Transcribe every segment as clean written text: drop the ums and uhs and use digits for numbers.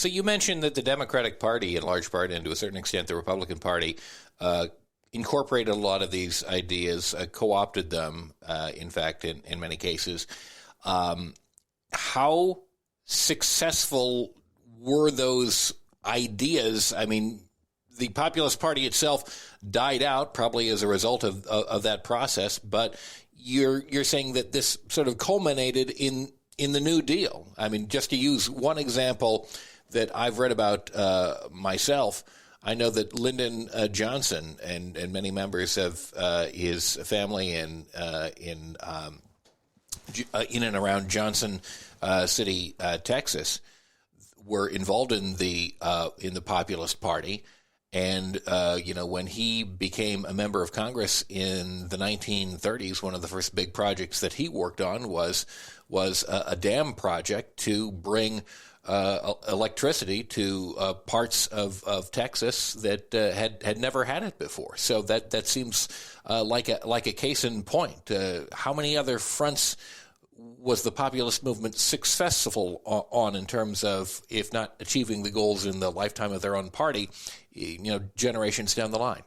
So you mentioned that the Democratic Party, in large part, and to a certain extent the Republican Party, incorporated a lot of these ideas, co-opted them, in fact, in many cases. How successful were those ideas? I mean, the Populist Party itself died out probably as a result of that process, but you're saying that this sort of culminated in the New Deal. I mean, just to use one example that I've read about myself, I know that Lyndon Johnson and many members of his family in and around Johnson City, Texas, were involved in the Populist Party. And, when he became a member of Congress in the 1930s, one of the first big projects that he worked on was a dam project to bring electricity to parts of Texas that had never had it before. So that seems like a case in point. How many other fronts was the populist movement successful on in terms of, if not achieving the goals in the lifetime of their own party, generations down the line?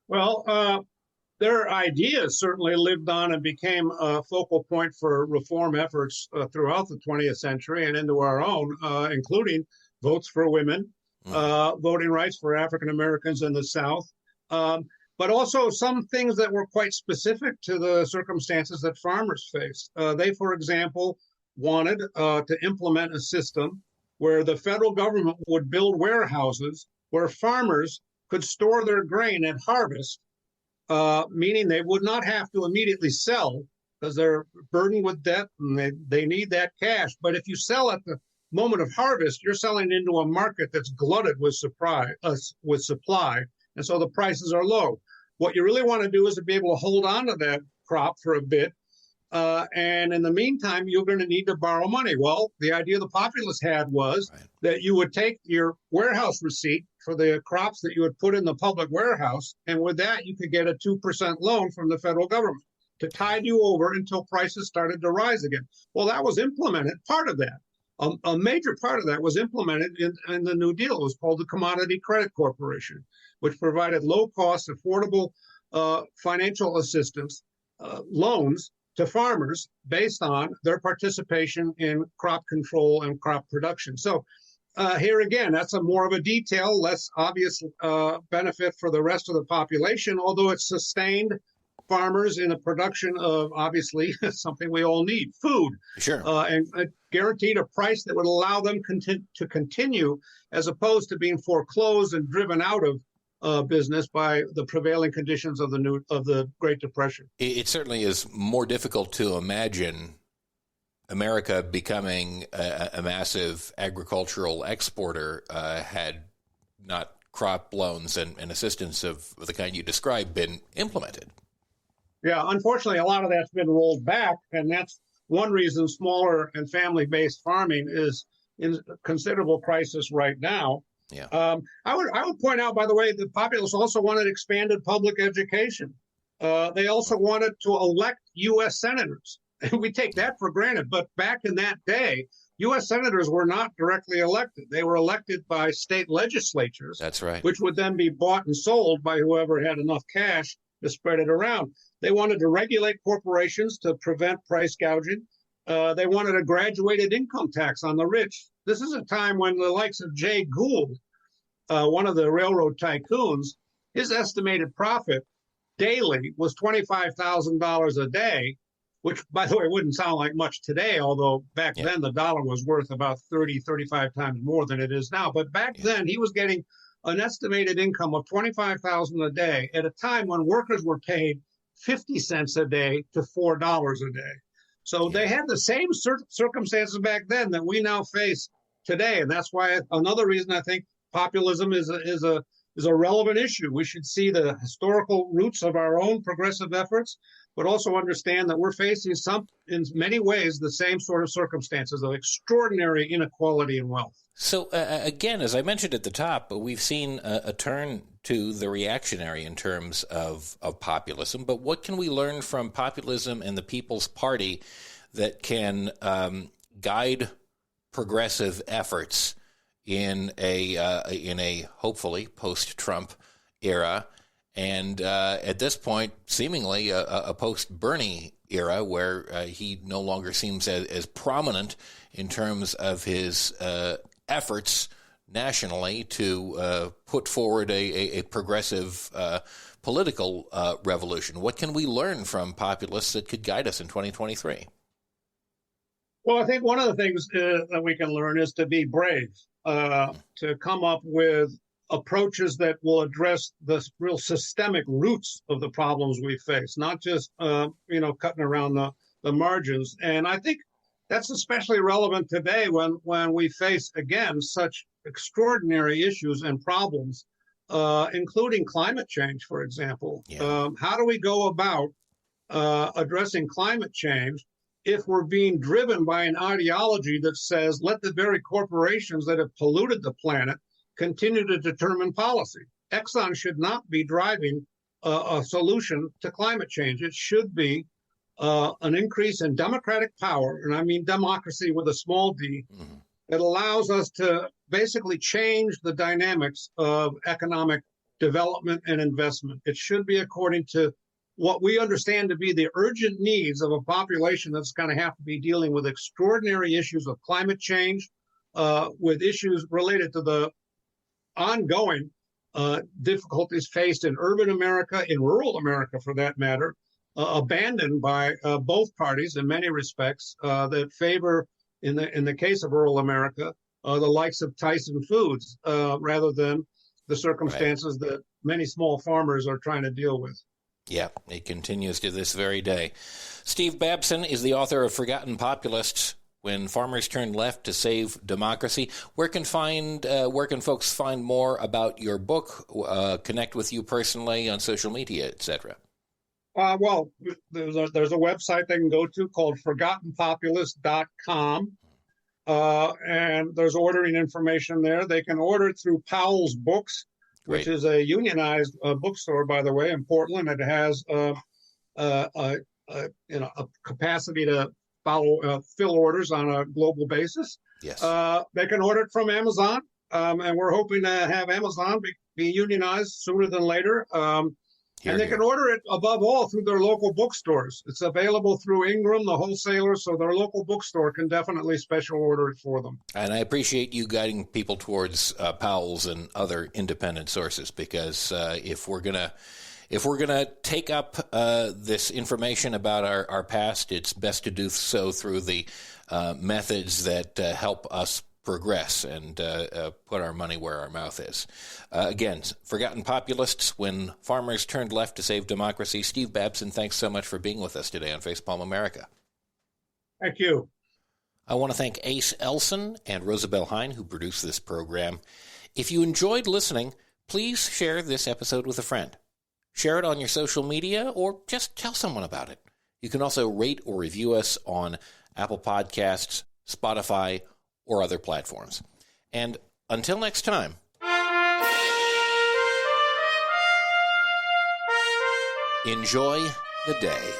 Well, their ideas certainly lived on and became a focal point for reform efforts throughout the 20th century and into our own, including votes for women, voting rights for African Americans in the South, but also some things that were quite specific to the circumstances that farmers faced. They, for example, wanted to implement a system where the federal government would build warehouses where farmers could store their grain at harvest, meaning they would not have to immediately sell because they're burdened with debt and they need that cash. But if you sell at the moment of harvest, you're selling into a market that's glutted with supply, and so the prices are low. What you really want to do is to be able to hold on to that crop for a bit, and in the meantime, you're going to need to borrow money. Well, the idea the populists had was that you would take your warehouse receipt for the crops that you would put in the public warehouse, and with that, you could get a 2% loan from the federal government to tide you over until prices started to rise again. Well, that was implemented, part of that. A major part of that was implemented in the New Deal. It was called the Commodity Credit Corporation, which provided low-cost, affordable financial assistance, loans to farmers based on their participation in crop control and crop production. So here again, that's more of a detail, less obvious benefit for the rest of the population, although it sustained farmers in a production of, obviously, something we all need, food. Sure. And guaranteed a price that would allow them to continue, as opposed to being foreclosed and driven out of business by the prevailing conditions of the Great Depression. It certainly is more difficult to imagine America becoming a massive agricultural exporter had not crop loans and assistance of the kind you described been implemented. Yeah, unfortunately, a lot of that's been rolled back, and that's one reason smaller and family-based farming is in considerable crisis right now. Yeah. I would point out, by the way, the populists also wanted expanded public education. They also wanted to elect U.S. senators. We take that for granted, but back in that day, U.S. senators were not directly elected. They were elected by state legislatures. That's right. Which would then be bought and sold by whoever had enough cash to spread it around. They wanted to regulate corporations to prevent price gouging. They wanted a graduated income tax on the rich. This is a time when the likes of Jay Gould, one of the railroad tycoons, his estimated profit daily was $25,000 a day, which, by the way, wouldn't sound like much today, although back then the dollar was worth about 30, 35 times more than it is now. But back then he was getting an estimated income of $25,000 a day at a time when workers were paid 50 cents a day to $4 a day. So they had the same circumstances back then that we now face today. And that's why another reason I think populism is a relevant issue. We should see the historical roots of our own progressive efforts, but also understand that we're facing in many ways, the same sort of circumstances of extraordinary inequality in wealth. So again, as I mentioned at the top, we've seen a turn to the reactionary in terms of populism. But what can we learn from populism and the People's Party that can guide progressive efforts in a hopefully post-Trump era, and at this point, seemingly a post-Bernie era, where he no longer seems as prominent in terms of his efforts nationally to put forward a progressive political revolution. What can we learn from populists that could guide us in 2023? Well, I think one of the things that we can learn is to be brave, to come up with approaches that will address the real systemic roots of the problems we face, not just cutting around the margins. And I think that's especially relevant today when we face, again, such extraordinary issues and problems, including climate change, for example. Yeah. How do we go about addressing climate change if we're being driven by an ideology that says, let the very corporations that have polluted the planet continue to determine policy? Exxon should not be driving a solution to climate change. It should be an increase in democratic power, and I mean democracy with a small d, that allows us to basically change the dynamics of economic development and investment. It should be according to what we understand to be the urgent needs of a population that's going to have to be dealing with extraordinary issues of climate change, with issues related to the ongoing difficulties faced in urban America, in rural America for that matter, abandoned by both parties in many respects, that favor, in the case of rural America, the likes of Tyson Foods, rather than the circumstances that many small farmers are trying to deal with. Yeah, it continues to this very day. Steve Babson is the author of Forgotten Populists: When Farmers Turned Left to Save Democracy. Where can folks find more about your book, connect with you personally on social media, etc.? Well, there's a website they can go to called ForgottenPopulist.com, and there's ordering information there. They can order it through Powell's Books, which is a unionized bookstore, by the way, in Portland. It has a capacity to fill orders on a global basis. Yes. They can order it from Amazon, and we're hoping to have Amazon be unionized sooner than later. And they can order it, above all, through their local bookstores. It's available through Ingram, the wholesaler, so their local bookstore can definitely special order it for them. And I appreciate you guiding people towards Powell's and other independent sources, because if we're gonna take up this information about our past, it's best to do so through the methods that help us progress and put our money where our mouth is. Again, Forgotten Populists: When Farmers Turned Left to Save Democracy. Steve Babson, thanks so much for being with us today on Facepalm America. Thank you. I want to thank Ace Elson and Rosabelle Hine, who produced this program. If you enjoyed listening, please share this episode with a friend. Share it on your social media, or just tell someone about it. You can also rate or review us on Apple Podcasts, Spotify, or other platforms. And until next time, enjoy the day.